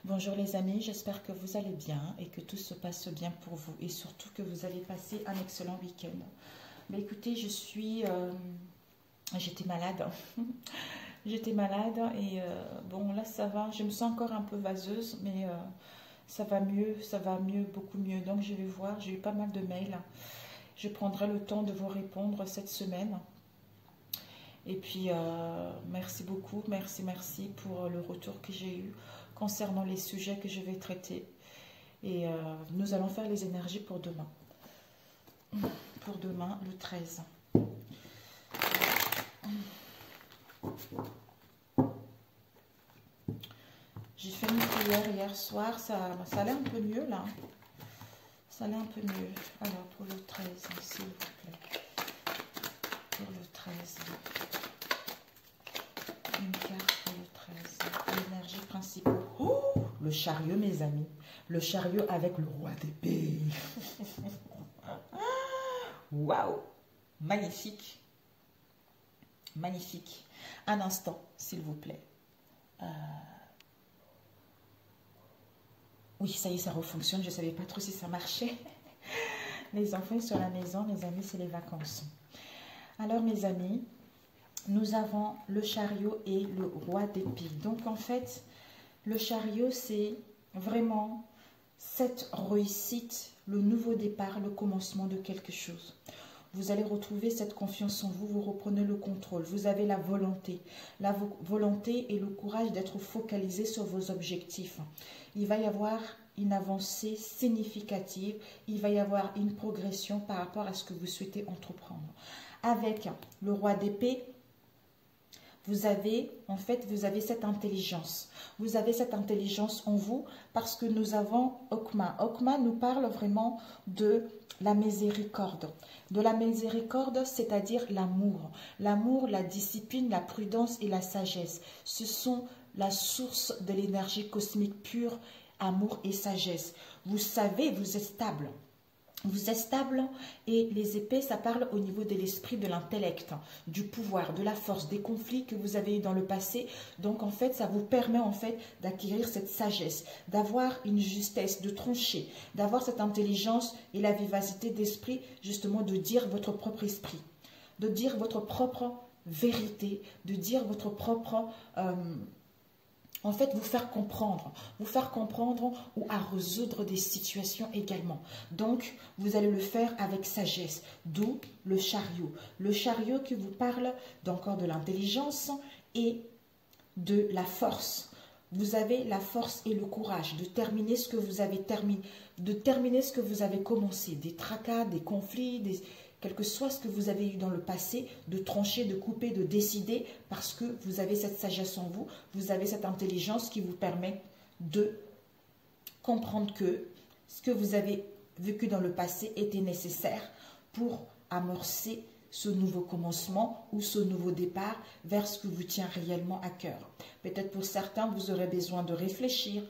Bonjour les amis, j'espère que vous allez bien et que tout se passe bien pour vous et surtout que vous allez passer un excellent week-end. Mais écoutez, j'étais malade. J'étais malade et bon là ça va, je me sens encore un peu vaseuse mais ça va mieux, beaucoup mieux. Donc je vais voir, j'ai eu pas mal de mails. Je prendrai le temps de vous répondre cette semaine. Et puis merci beaucoup, merci pour le retour que j'ai eu concernant les sujets que je vais traiter. Et nous allons faire les énergies pour demain. Pour demain, le 13. J'ai fait une prière hier soir, ça allait un peu mieux là. Ça allait un peu mieux. Alors pour le 13, s'il vous plaît. Pour le 13. Une carte pour le 13. L'énergie principale. Oh, le chariot, mes amis. Le chariot avec le roi d'épée. Waouh! Magnifique. Magnifique. Un instant, s'il vous plaît. Oui, ça y est, ça refonctionne. Je ne savais pas trop si ça marchait. Les enfants sur la maison, mes amis, c'est les vacances. Alors, mes amis, nous avons le chariot et le roi d'épée. Donc, en fait, le chariot, c'est vraiment cette réussite, le nouveau départ, le commencement de quelque chose. Vous allez retrouver cette confiance en vous, vous reprenez le contrôle, vous avez la volonté et le courage d'être focalisé sur vos objectifs. Il va y avoir une avancée significative, il va y avoir une progression par rapport à ce que vous souhaitez entreprendre. Avec le roi d'épée, vous avez cette intelligence. Vous avez cette intelligence en vous parce que nous avons Okma. Okma nous parle vraiment de la miséricorde. De la miséricorde, c'est-à-dire l'amour. L'amour, la discipline, la prudence et la sagesse. Ce sont la source de l'énergie cosmique pure, amour et sagesse. Vous savez, vous êtes stable. Vous êtes stable et les épées, ça parle au niveau de l'esprit, de l'intellect, du pouvoir, de la force, des conflits que vous avez eu dans le passé. Donc, en fait, ça vous permet en fait d'acquérir cette sagesse, d'avoir une justesse, de trancher, d'avoir cette intelligence et la vivacité d'esprit, justement, de dire votre propre esprit, de dire votre propre vérité, de dire votre propre... en fait, vous faire comprendre ou à résoudre des situations également. Donc, vous allez le faire avec sagesse, d'où le chariot. Le chariot qui vous parle d'encore de l'intelligence et de la force. Vous avez la force et le courage de terminer ce que vous avez terminé, de terminer ce que vous avez commencé, des tracas, des conflits, quel que soit ce que vous avez eu dans le passé, de trancher, de couper, de décider, parce que vous avez cette sagesse en vous, vous avez cette intelligence qui vous permet de comprendre que ce que vous avez vécu dans le passé était nécessaire pour amorcer ce nouveau commencement ou ce nouveau départ vers ce que vous tient réellement à cœur. Peut-être pour certains, vous aurez besoin de réfléchir,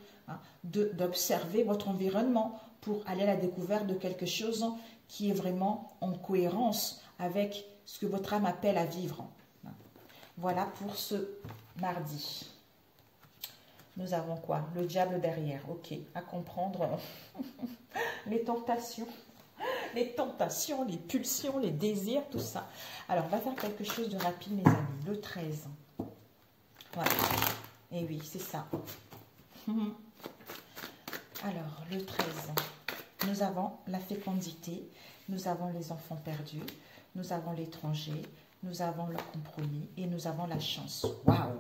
d'observer votre environnement pour aller à la découverte de quelque chose qui est vraiment en cohérence avec ce que votre âme appelle à vivre. Voilà pour ce mardi. Nous avons quoi? Le diable derrière. Ok, à comprendre les tentations, les pulsions, les désirs, tout ça. Alors, on va faire quelque chose de rapide, mes amis. Le 13. Voilà. Et oui, c'est ça. Alors, le 13. Nous avons la fécondité, nous avons les enfants perdus, nous avons l'étranger, nous avons le compromis et nous avons la chance. Waouh!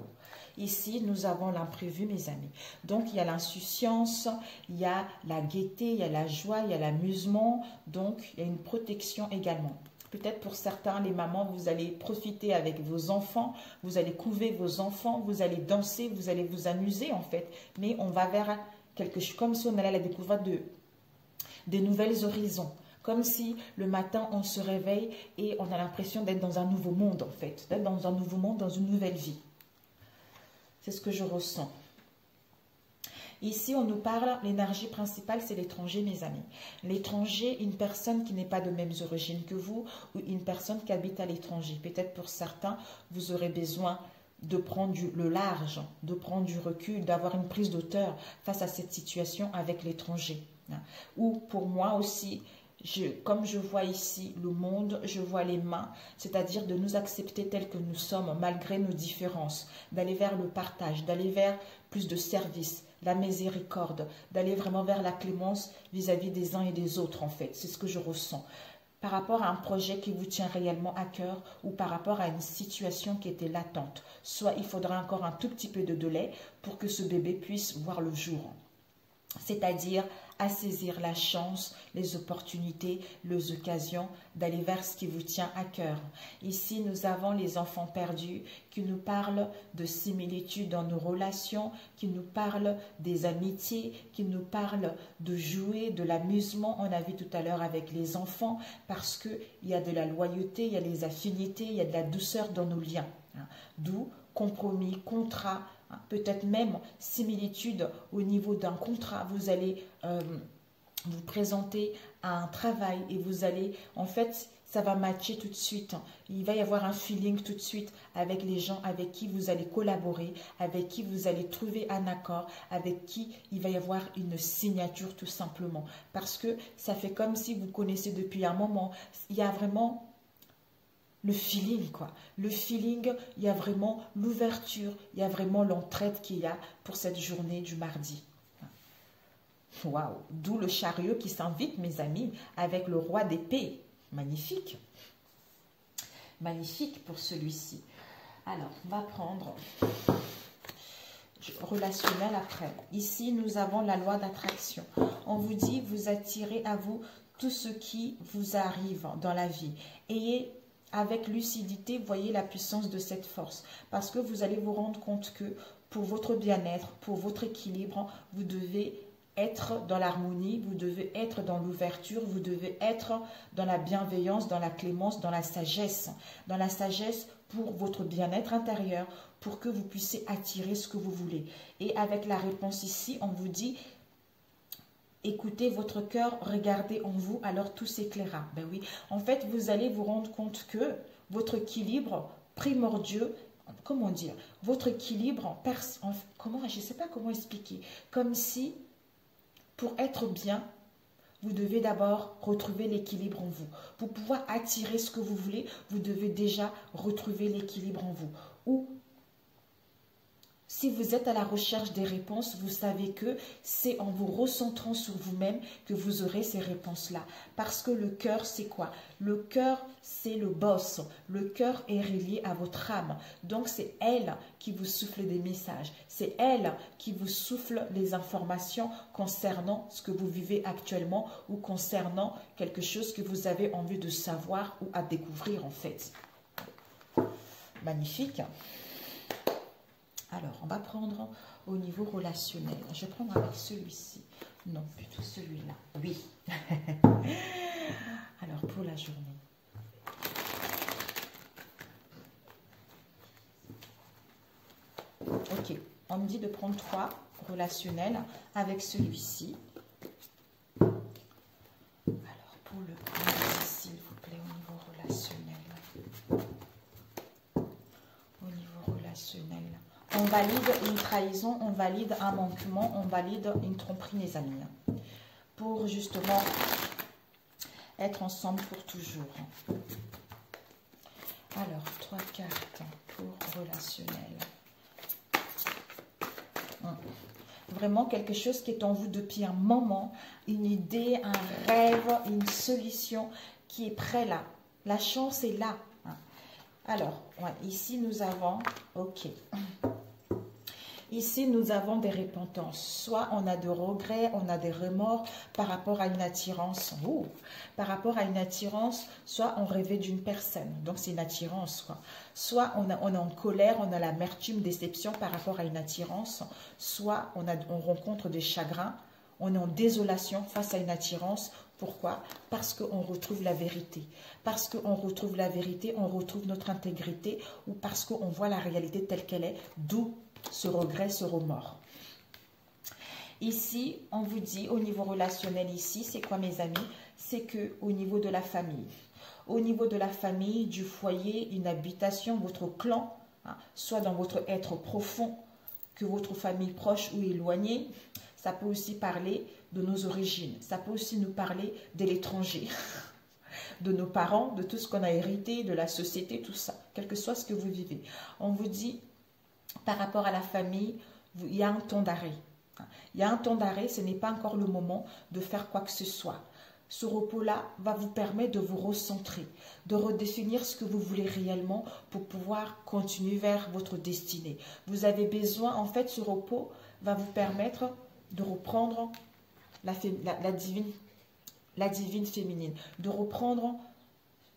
Ici, nous avons l'imprévu, mes amis. Donc, il y a l'insouciance, il y a la gaieté, il y a la joie, il y a l'amusement. Donc, il y a une protection également. Peut-être pour certains, les mamans, vous allez profiter avec vos enfants, vous allez couver vos enfants, vous allez danser, vous allez vous amuser en fait. Mais on va vers quelque chose, comme si on allait à la découverte des nouvelles horizons. Comme si le matin, on se réveille et on a l'impression d'être dans un nouveau monde, en fait. D'être dans un nouveau monde, dans une nouvelle vie. C'est ce que je ressens. Ici, on nous parle, l'énergie principale, c'est l'étranger, mes amis. L'étranger, une personne qui n'est pas de mêmes origines que vous ou une personne qui habite à l'étranger. Peut-être pour certains, vous aurez besoin de prendre le large, de prendre du recul, d'avoir une prise d'auteur face à cette situation avec l'étranger. Ou pour moi aussi, comme je vois ici le monde, je vois les mains, c'est-à-dire de nous accepter tels que nous sommes, malgré nos différences, d'aller vers le partage, d'aller vers plus de service, la miséricorde, d'aller vraiment vers la clémence vis-à-vis des uns et des autres, en fait. C'est ce que je ressens. Par rapport à un projet qui vous tient réellement à cœur ou par rapport à une situation qui était latente. Soit il faudra encore un tout petit peu de délai pour que ce bébé puisse voir le jour. C'est-à-dire à saisir la chance, les opportunités, les occasions d'aller vers ce qui vous tient à cœur. Ici, nous avons les enfants perdus qui nous parlent de similitudes dans nos relations, qui nous parlent des amitiés, qui nous parlent de jouer, de l'amusement. On a vu tout à l'heure avec les enfants parce qu'il y a de la loyauté, il y a les affinités, il y a de la douceur dans nos liens. D'où compromis, contrat, peut-être même similitude au niveau d'un contrat. Vous allez vous présenter à un travail et vous allez, en fait, ça va matcher tout de suite. Il va y avoir un feeling tout de suite avec les gens avec qui vous allez collaborer, avec qui vous allez trouver un accord, avec qui il va y avoir une signature tout simplement. Parce que ça fait comme si vous connaissez depuis un moment. Il y a vraiment le feeling, quoi. Le feeling, il y a vraiment l'ouverture, il y a vraiment l'entraide qu'il y a pour cette journée du mardi. Waouh! D'où le chariot qui s'invite, mes amis, avec le roi d'épée. Magnifique. Magnifique pour celui-ci. Alors, on va prendre relationnel après. Ici, nous avons la loi d'attraction. On vous dit, vous attirez à vous tout ce qui vous arrive dans la vie. Ayez avec lucidité, voyez la puissance de cette force. Parce que vous allez vous rendre compte que pour votre bien-être, pour votre équilibre, vous devez être dans l'harmonie, vous devez être dans l'ouverture, vous devez être dans la bienveillance, dans la clémence, dans la sagesse. Dans la sagesse pour votre bien-être intérieur, pour que vous puissiez attirer ce que vous voulez. Et avec la réponse ici, on vous dit... Écoutez votre cœur, regardez en vous, alors tout s'éclairera. Ben oui, en fait, vous allez vous rendre compte que votre équilibre primordial, comment dire, votre équilibre, comment, je ne sais pas comment expliquer, comme si, pour être bien, vous devez d'abord retrouver l'équilibre en vous. Pour pouvoir attirer ce que vous voulez, vous devez déjà retrouver l'équilibre en vous. Ou si vous êtes à la recherche des réponses, vous savez que c'est en vous recentrant sur vous-même que vous aurez ces réponses-là. Parce que le cœur, c'est quoi? Le cœur, c'est le boss. Le cœur est relié à votre âme. Donc, c'est elle qui vous souffle des messages. C'est elle qui vous souffle les informations concernant ce que vous vivez actuellement ou concernant quelque chose que vous avez envie de savoir ou à découvrir, en fait. Magnifique. Alors, on va prendre au niveau relationnel. Je vais prendre avec celui-ci. Non, plutôt celui-là. Oui. Alors, pour la journée. Ok. On me dit de prendre 3 relationnels avec celui-ci. Alors, pour le prendre, s'il vous plaît, au niveau relationnel. Au niveau relationnel. On valide une trahison, on valide un manquement, on valide une tromperie, mes amis. Pour justement être ensemble pour toujours. Alors, 3 cartes pour relationnel. Vraiment quelque chose qui est en vous depuis un moment, une idée, un rêve, une solution qui est prêt là. La chance est là. Alors, ouais, ici nous avons, ok. Ici, nous avons des repentances. Soit on a de regrets, on a des remords par rapport à une attirance. Par rapport à une attirance, soit on rêvait d'une personne. Donc, c'est une attirance. Soit on est en colère, on a l'amertume, déception par rapport à une attirance. Soit on rencontre des chagrins, on est en désolation face à une attirance. Pourquoi? Parce qu'on retrouve la vérité. Parce qu'on retrouve la vérité, on retrouve notre intégrité ou parce qu'on voit la réalité telle qu'elle est, d'où ce regret, ce remords. Ici, on vous dit, au niveau relationnel ici, c'est quoi mes amis? C'est que au niveau de la famille. Au niveau de la famille, du foyer, une habitation, votre clan, hein, soit dans votre être profond, que votre famille proche ou éloignée. Ça peut aussi parler de nos origines. Ça peut aussi nous parler de l'étranger, de nos parents, de tout ce qu'on a hérité, de la société, tout ça, quel que soit ce que vous vivez. On vous dit, par rapport à la famille, il y a un temps d'arrêt. Il y a un temps d'arrêt, ce n'est pas encore le moment de faire quoi que ce soit. Ce repos-là va vous permettre de vous recentrer, de redéfinir ce que vous voulez réellement pour pouvoir continuer vers votre destinée. Vous avez besoin, en fait, ce repos va vous permettre de reprendre la divine féminine, de reprendre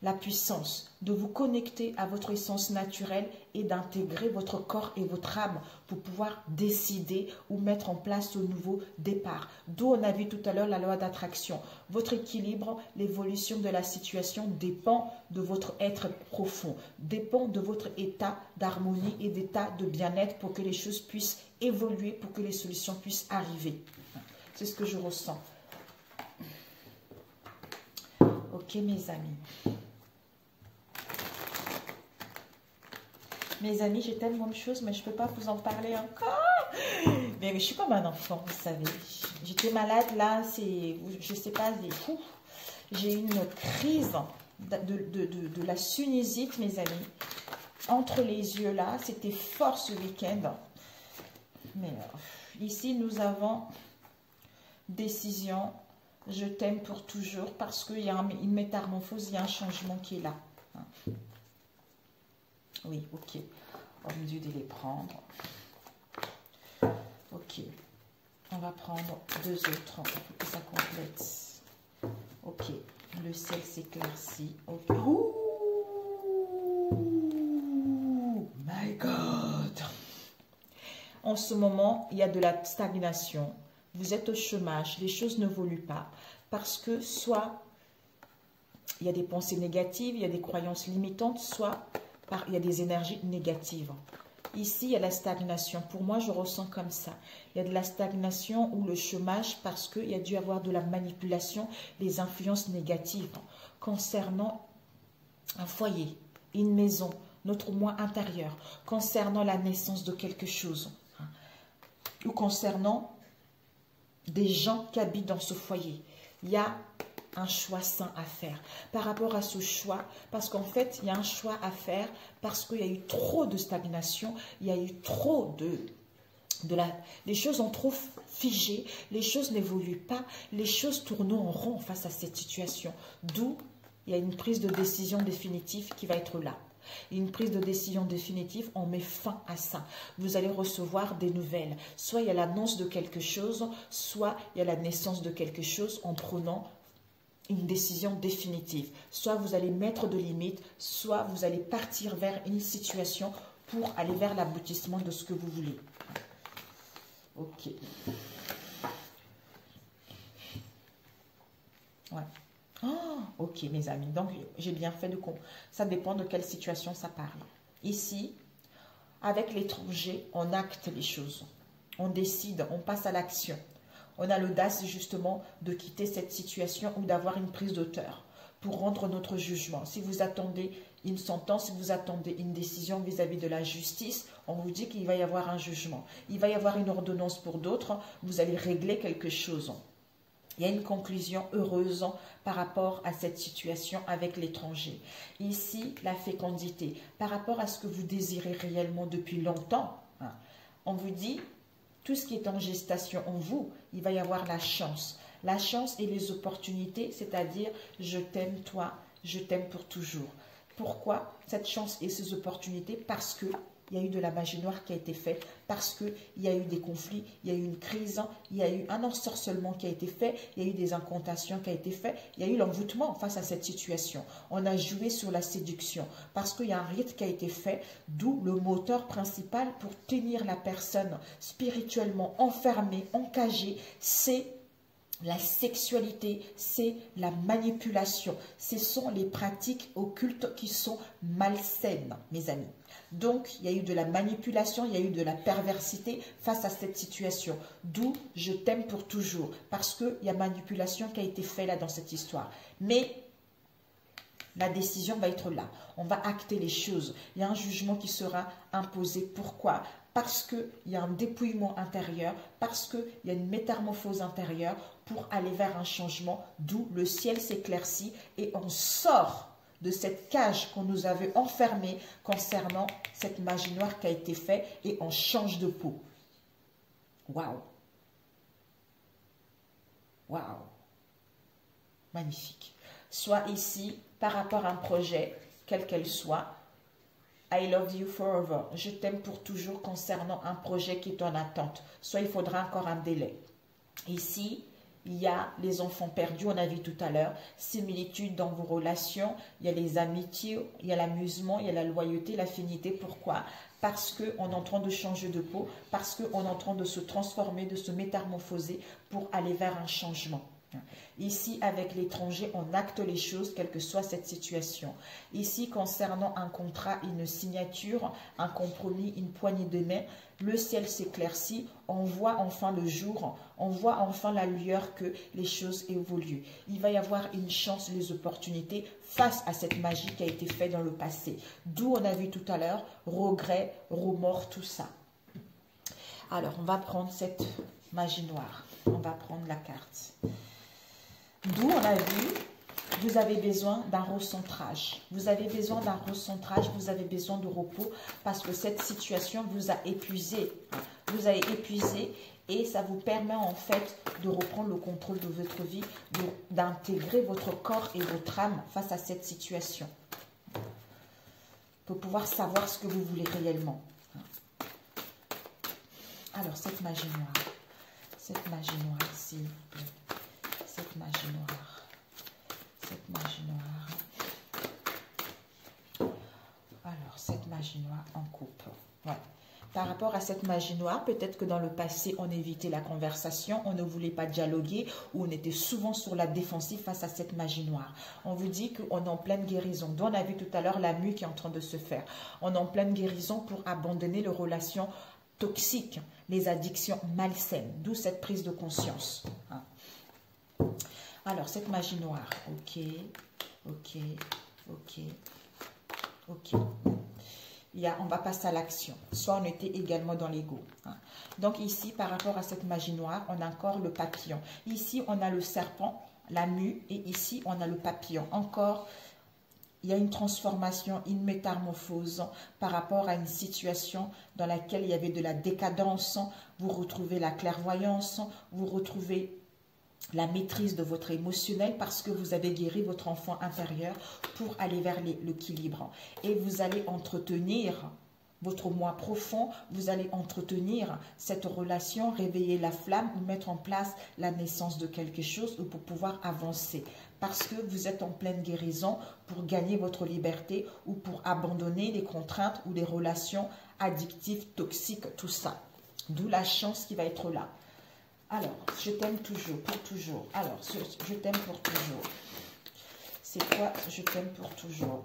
la puissance, de vous connecter à votre essence naturelle et d'intégrer votre corps et votre âme pour pouvoir décider ou mettre en place ce nouveau départ. D'où on a vu tout à l'heure la loi d'attraction. Votre équilibre, l'évolution de la situation dépend de votre être profond, dépend de votre état d'harmonie et d'état de bien-être pour que les choses puissent évoluer, pour que les solutions puissent arriver. C'est ce que je ressens. Ok mes amis. Mes amis, j'ai tellement de choses, mais je ne peux pas vous en parler encore. Mais je suis comme un enfant, vous savez. J'étais malade, là, je ne sais pas, j'ai eu une crise de la sinusite, mes amis. Entre les yeux, là, c'était fort ce week-end. Mais ici, nous avons décision, je t'aime pour toujours, parce qu'il y a une métamorphose, il y a un changement qui est là. Oui, ok. On va dû les prendre. Ok. On va prendre deux autres pour que ça complète. Ok. Le ciel s'éclaircit. Ok. Ouh, my God. En ce moment, il y a de la stagnation. Vous êtes au chômage. Les choses ne évoluent pas. Parce que soit il y a des pensées négatives, il y a des croyances limitantes, soit il y a des énergies négatives. Ici, il y a la stagnation. Pour moi, je ressens comme ça. Il y a de la stagnation ou le chômage parce qu'il y a dû avoir de la manipulation, des influences négatives concernant un foyer, une maison, notre moi intérieur, concernant la naissance de quelque chose ou concernant des gens qui habitent dans ce foyer. Il y a un choix sain à faire par rapport à ce choix, parce qu'en fait, il y a un choix à faire parce qu'il y a eu trop de stagnation, il y a eu trop les choses ont trop figé, les choses n'évoluent pas, les choses tournent en rond face à cette situation. D'où il y a une prise de décision définitive qui va être là. Une prise de décision définitive, on met fin à ça. Vous allez recevoir des nouvelles. Soit il y a l'annonce de quelque chose, soit il y a la naissance de quelque chose en prenant une décision définitive. Soit vous allez mettre de limites, soit vous allez partir vers une situation pour aller vers l'aboutissement de ce que vous voulez. Ok. Ouais. Oh, ok, mes amis. Donc, j'ai bien fait de compte. Ça dépend de quelle situation ça parle. Ici, avec l'étranger, on acte les choses. On décide, on passe à l'action. On a l'audace justement de quitter cette situation ou d'avoir une prise d'auteur pour rendre notre jugement. Si vous attendez une sentence, si vous attendez une décision vis-à-vis de la justice, on vous dit qu'il va y avoir un jugement. Il va y avoir une ordonnance pour d'autres, vous allez régler quelque chose. Il y a une conclusion heureuse par rapport à cette situation avec l'étranger. Ici, la fécondité. Par rapport à ce que vous désirez réellement depuis longtemps, on vous dit, tout ce qui est en gestation en vous, il va y avoir la chance. La chance et les opportunités, c'est-à-dire je t'aime toi, je t'aime pour toujours. Pourquoi cette chance et ces opportunités? Parce que il y a eu de la magie noire qui a été faite, parce qu'il y a eu des conflits, il y a eu une crise, il y a eu un ensorcellement qui a été fait, il y a eu des incantations qui a été fait, il y a eu l'envoûtement face à cette situation. On a joué sur la séduction, parce qu'il y a un rite qui a été fait, d'où le moteur principal pour tenir la personne spirituellement enfermée, encagée, c'est la sexualité, c'est la manipulation. Ce sont les pratiques occultes qui sont malsaines, mes amis. Donc, il y a eu de la manipulation, il y a eu de la perversité face à cette situation. D'où je t'aime pour toujours. Parce qu'il y a manipulation qui a été faite là dans cette histoire. Mais la décision va être là. On va acter les choses. Il y a un jugement qui sera imposé. Pourquoi? Parce qu'il y a un dépouillement intérieur, parce qu'il y a une métamorphose intérieure pour aller vers un changement, d'où le ciel s'éclaircit et on sort de cette cage qu'on nous avait enfermée concernant cette magie noire qui a été faite et on change de peau. Waouh! Waouh! Magnifique. Soit ici, par rapport à un projet, quel qu'elle soit, I love you forever. Je t'aime pour toujours concernant un projet qui est en attente. Soit il faudra encore un délai. Ici, il y a les enfants perdus, on a vu tout à l'heure, similitudes dans vos relations, il y a les amitiés, il y a l'amusement, il y a la loyauté, l'affinité. Pourquoi? Parce qu'on est en train de changer de peau, parce qu'on est en train de se transformer, de se métamorphoser pour aller vers un changement. Ici, avec l'étranger, on acte les choses, quelle que soit cette situation. Ici, concernant un contrat, une signature, un compromis, une poignée de main, le ciel s'éclaircit, on voit enfin le jour, on voit enfin la lueur que les choses évoluent. Il va y avoir une chance, les opportunités face à cette magie qui a été faite dans le passé. D'où on a vu tout à l'heure, regret, remords, tout ça. Alors, on va prendre cette magie noire. On va prendre la carte. D'où on a vu, vous avez besoin d'un recentrage. Vous avez besoin d'un recentrage, vous avez besoin de repos parce que cette situation vous a épuisé. Vous avez épuisé et ça vous permet en fait de reprendre le contrôle de votre vie, d'intégrer votre corps et votre âme face à cette situation. Pour pouvoir savoir ce que vous voulez réellement. Alors, cette magie noire ici. Cette magie noire. Cette magie noire. Alors, cette magie noire en coupe. Ouais. Par rapport à cette magie noire, peut-être que dans le passé, on évitait la conversation, on ne voulait pas dialoguer ou on était souvent sur la défensive face à cette magie noire. On vous dit qu'on est en pleine guérison. Donc, on a vu tout à l'heure la mue qui est en train de se faire. On est en pleine guérison pour abandonner les relations toxiques, les addictions malsaines. D'où cette prise de conscience. Alors, cette magie noire, ok. On va passer à l'action. Soit on était également dans l'ego. Donc ici, par rapport à cette magie noire, on a encore le papillon. Ici, on a le serpent, la mue, et ici, on a le papillon. Encore, il y a une transformation, une métamorphose par rapport à une situation dans laquelle il y avait de la décadence. Vous retrouvez la clairvoyance, vous retrouvez la maîtrise de votre émotionnel parce que vous avez guéri votre enfant intérieur pour aller vers l'équilibre. Et vous allez entretenir votre moi profond, vous allez entretenir cette relation, réveiller la flamme ou mettre en place la naissance de quelque chose pour pouvoir avancer. Parce que vous êtes en pleine guérison pour gagner votre liberté ou pour abandonner les contraintes ou les relations addictives, toxiques, tout ça. D'où la chance qui va être là. Alors, je t'aime toujours, pour toujours. Alors, je t'aime pour toujours. C'est quoi je t'aime pour toujours?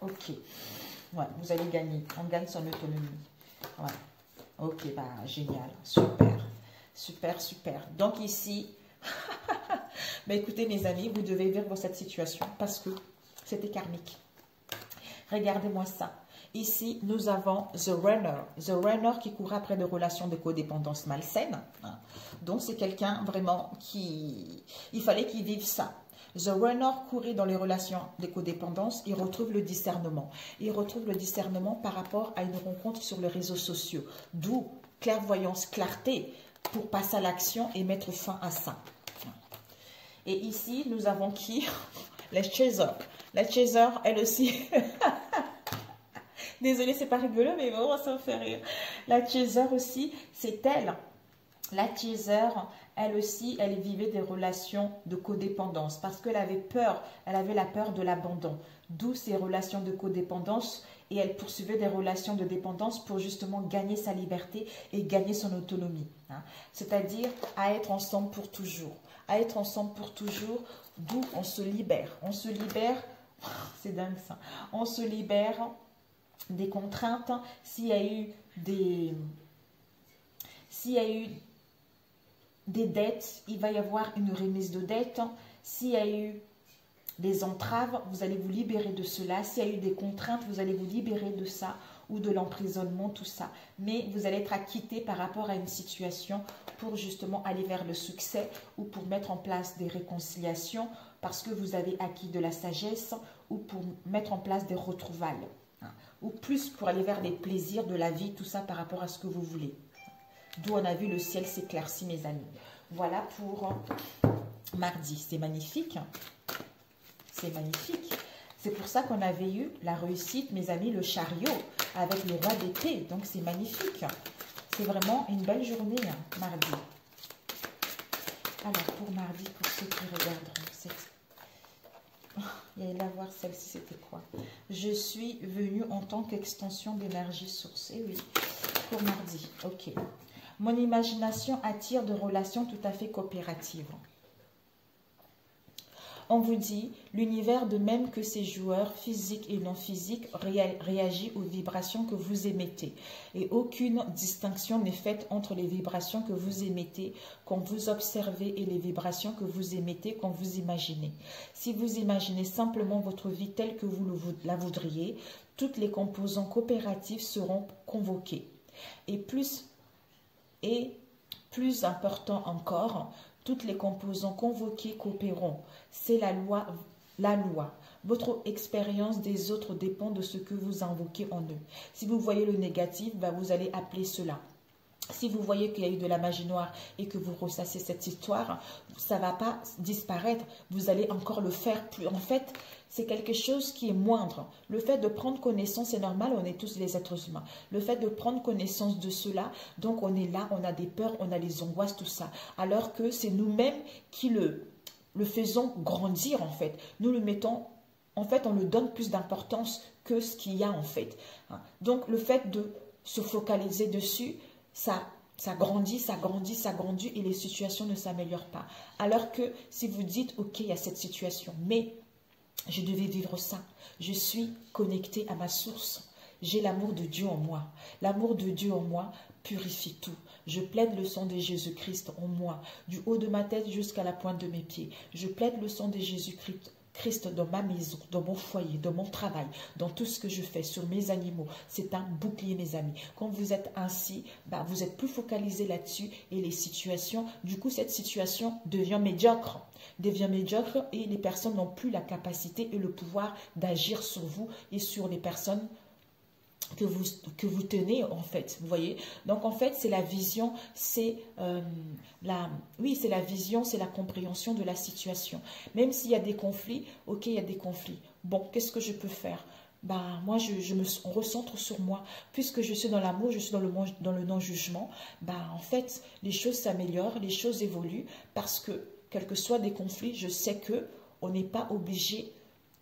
Ok. Ouais, vous allez gagner. On gagne son autonomie. Ouais. Ok, bah, génial. Super. Super, super. Donc ici, bah, écoutez mes amis, vous devez vivre cette situation parce que c'était karmique. Regardez-moi ça. Ici, nous avons The Runner. The Runner qui court après des relations de codépendance malsaine. Donc, c'est quelqu'un vraiment qui... Il fallait qu'il vive ça. The Runner courait dans les relations de codépendance. Il retrouve le discernement. Il retrouve le discernement par rapport à une rencontre sur les réseaux sociaux. D'où clairvoyance, clarté pour passer à l'action et mettre fin à ça. Et ici, nous avons qui? La Chaser. La Chaser, elle aussi... Désolée, c'est pas rigolo, mais bon, ça me fait rire. La Chaser aussi, c'est elle. La Chaser, elle aussi, elle vivait des relations de codépendance parce qu'elle avait peur, elle avait la peur de l'abandon. D'où ces relations de codépendance et elle poursuivait des relations de dépendance pour justement gagner sa liberté et gagner son autonomie. C'est-à-dire à être ensemble pour toujours. À être ensemble pour toujours, d'où on se libère. On se libère C'est dingue ça. On se libère des contraintes. S'il y a eu des dettes, il va y avoir une remise de dettes. S'il y a eu des entraves, vous allez vous libérer de cela. S'il y a eu des contraintes, vous allez vous libérer de ça ou de l'emprisonnement, tout ça. Mais vous allez être acquitté par rapport à une situation pour justement aller vers le succès ou pour mettre en place des réconciliations parce que vous avez acquis de la sagesse ou pour mettre en place des retrouvailles. Ou plus pour aller vers les plaisirs de la vie, tout ça par rapport à ce que vous voulez. D'où on a vu le ciel s'éclaircit, mes amis. Voilà pour mardi. C'est magnifique. C'est magnifique. C'est pour ça qu'on avait eu la réussite, mes amis, le chariot avec le roi d'épée. Donc, c'est magnifique. C'est vraiment une belle journée, hein, mardi. Alors, pour mardi, pour ceux qui regarderont cette... Il y allait la voir, celle-ci, c'était quoi? Je suis venue en tant qu'extension d'énergie source. Eh oui, pour mardi. Ok. Mon imagination attire de relations tout à fait coopératives. On vous dit, l'univers, de même que ses joueurs physiques et non physiques, réagit aux vibrations que vous émettez. Et aucune distinction n'est faite entre les vibrations que vous émettez quand vous observez et les vibrations que vous émettez quand vous imaginez. Si vous imaginez simplement votre vie telle que vous la voudriez, toutes les composants coopératifs seront convoqués. Et plus important encore, toutes les composants convoqués coopéreront. C'est la loi. Votre expérience des autres dépend de ce que vous invoquez en eux. Si vous voyez le négatif, vous allez appeler cela. Si vous voyez qu'il y a eu de la magie noire et que vous ressassez cette histoire, ça ne va pas disparaître. Vous allez encore le faire plus. En fait, c'est quelque chose qui est moindre. Le fait de prendre connaissance, c'est normal, on est tous les êtres humains. Le fait de prendre connaissance de cela, donc on est là, on a des peurs, on a les angoisses, tout ça. Alors que c'est nous-mêmes qui le faisons grandir, en fait. Nous le mettons, en fait, on le donne plus d'importance que ce qu'il y a, en fait. Donc, le fait de se focaliser dessus, ça grandit, ça grandit, ça grandit et les situations ne s'améliorent pas. Alors que si vous dites, ok, il y a cette situation, mais je devais vivre ça. Je suis connectée à ma source. J'ai l'amour de Dieu en moi. L'amour de Dieu en moi purifie tout. Je plaide le sang de Jésus-Christ en moi, du haut de ma tête jusqu'à la pointe de mes pieds. Je plaide le sang de Jésus-Christ dans ma maison, dans mon foyer, dans mon travail, dans tout ce que je fais, sur mes animaux. C'est un bouclier, mes amis. Quand vous êtes ainsi, vous êtes plus focalisé là-dessus et les situations, du coup, cette situation devient médiocre. Et les personnes n'ont plus la capacité et le pouvoir d'agir sur vous et sur les personnes que vous tenez, en fait, vous voyez. Donc, en fait, c'est la vision, c'est la vision, c'est la compréhension de la situation. Même s'il y a des conflits, ok, il y a des conflits. Bon, qu'est-ce que je peux faire? Moi, je me recentre sur moi. Puisque je suis dans l'amour, je suis dans le non-jugement, en fait, les choses s'améliorent, les choses évoluent, parce que, quels que soient des conflits, je sais que on n'est pas obligé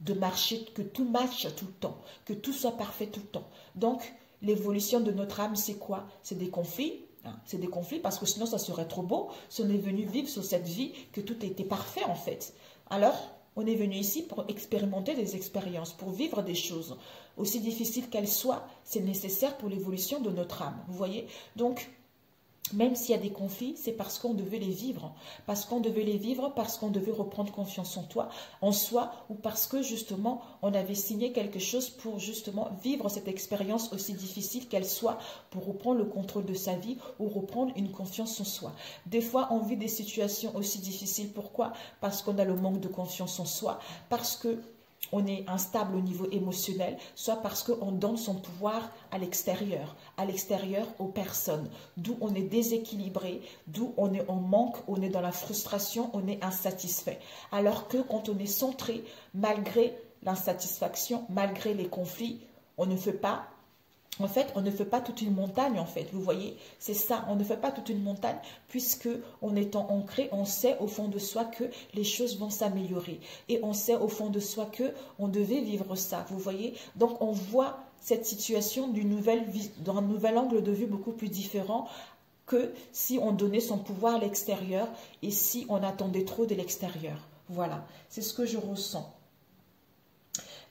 de marcher, que tout marche tout le temps, que tout soit parfait tout le temps. Donc, l'évolution de notre âme, c'est quoi? C'est des conflits. C'est des conflits parce que sinon, ça serait trop beau. Si on est venu vivre sur cette vie, que tout était parfait en fait. Alors, on est venu ici pour expérimenter des expériences, pour vivre des choses. Aussi difficiles qu'elles soient, c'est nécessaire pour l'évolution de notre âme. Vous voyez? Donc, même s'il y a des conflits, c'est parce qu'on devait les vivre. Parce qu'on devait les vivre, parce qu'on devait reprendre confiance en soi, ou parce que justement, on avait signé quelque chose pour justement vivre cette expérience aussi difficile qu'elle soit, pour reprendre le contrôle de sa vie ou reprendre une confiance en soi. Des fois, on vit des situations aussi difficiles. Pourquoi? Parce qu'on a le manque de confiance en soi, parce que on est instable au niveau émotionnel, soit parce qu'on donne son pouvoir à l'extérieur aux personnes, d'où on est déséquilibré, d'où on est en manque, on est dans la frustration, on est insatisfait. Alors que quand on est centré, malgré l'insatisfaction, malgré les conflits, on ne fait pas, en fait, on ne fait pas toute une montagne, en fait, vous voyez, c'est ça, on ne fait pas toute une montagne, puisque en étant ancré, on sait au fond de soi que les choses vont s'améliorer, et on sait au fond de soi que on devait vivre ça, vous voyez, donc on voit cette situation d'un nouvel angle de vue beaucoup plus différent que si on donnait son pouvoir à l'extérieur, et si on attendait trop de l'extérieur, voilà, c'est ce que je ressens.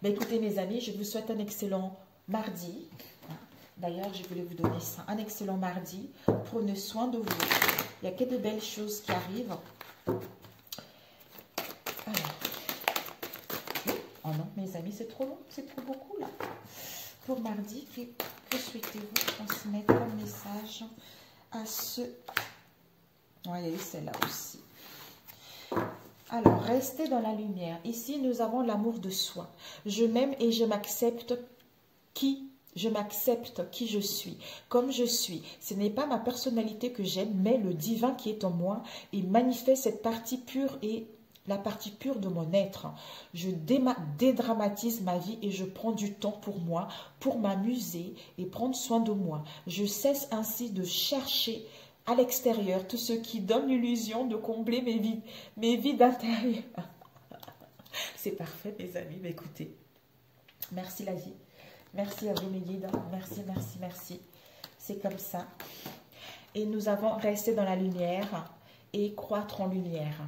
Ben, écoutez mes amis, je vous souhaite un excellent mardi. D'ailleurs, je voulais vous donner ça. Un excellent mardi. Prenez soin de vous. Il n'y a que de belles choses qui arrivent. Alors. Oh non, mes amis, c'est trop long. C'est trop beaucoup là. Pour mardi, que souhaitez-vous transmettre comme message à ce... Oui, celle-là aussi. Alors, restez dans la lumière. Ici, nous avons l'amour de soi. Je m'aime et je m'accepte qui je suis, comme je suis. Ce n'est pas ma personnalité que j'aime, mais le divin qui est en moi. Il manifeste cette partie pure et la partie pure de mon être. Je dédramatise ma vie et je prends du temps pour moi, pour m'amuser et prendre soin de moi. Je cesse ainsi de chercher à l'extérieur tout ce qui donne l'illusion de combler mes vides intérieures. C'est parfait, mes amis. Mais écoutez, merci la vie. Merci à vous, mes guides. Merci, merci, merci. C'est comme ça. Et nous avons resté dans la lumière et croître en lumière.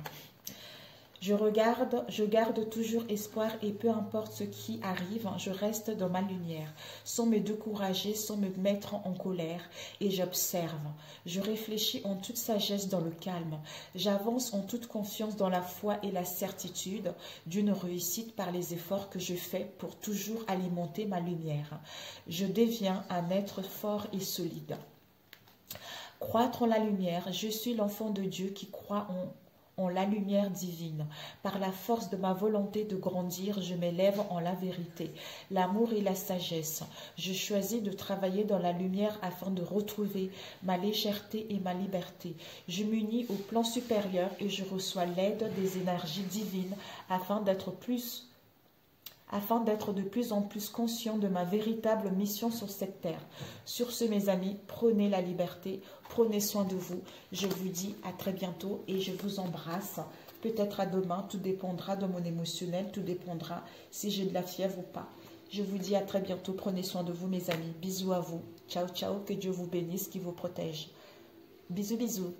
Je garde toujours espoir et peu importe ce qui arrive, je reste dans ma lumière, sans me décourager, sans me mettre en colère, et j'observe. Je réfléchis en toute sagesse dans le calme. J'avance en toute confiance dans la foi et la certitude d'une réussite par les efforts que je fais pour toujours alimenter ma lumière. Je deviens un être fort et solide. Croître en la lumière, je suis l'enfant de Dieu qui croit en la lumière divine. Par la force de ma volonté de grandir, je m'élève en la vérité, l'amour et la sagesse. Je choisis de travailler dans la lumière afin de retrouver ma légèreté et ma liberté. Je m'unis au plan supérieur et je reçois l'aide des énergies divines afin d'être de plus en plus conscient de ma véritable mission sur cette terre. Sur ce, mes amis, prenez la liberté, prenez soin de vous. Je vous dis à très bientôt et je vous embrasse. Peut-être à demain, tout dépendra de mon émotionnel, tout dépendra si j'ai de la fièvre ou pas. Je vous dis à très bientôt, prenez soin de vous, mes amis. Bisous à vous. Ciao, ciao, que Dieu vous bénisse, qu'il vous protège. Bisous, bisous.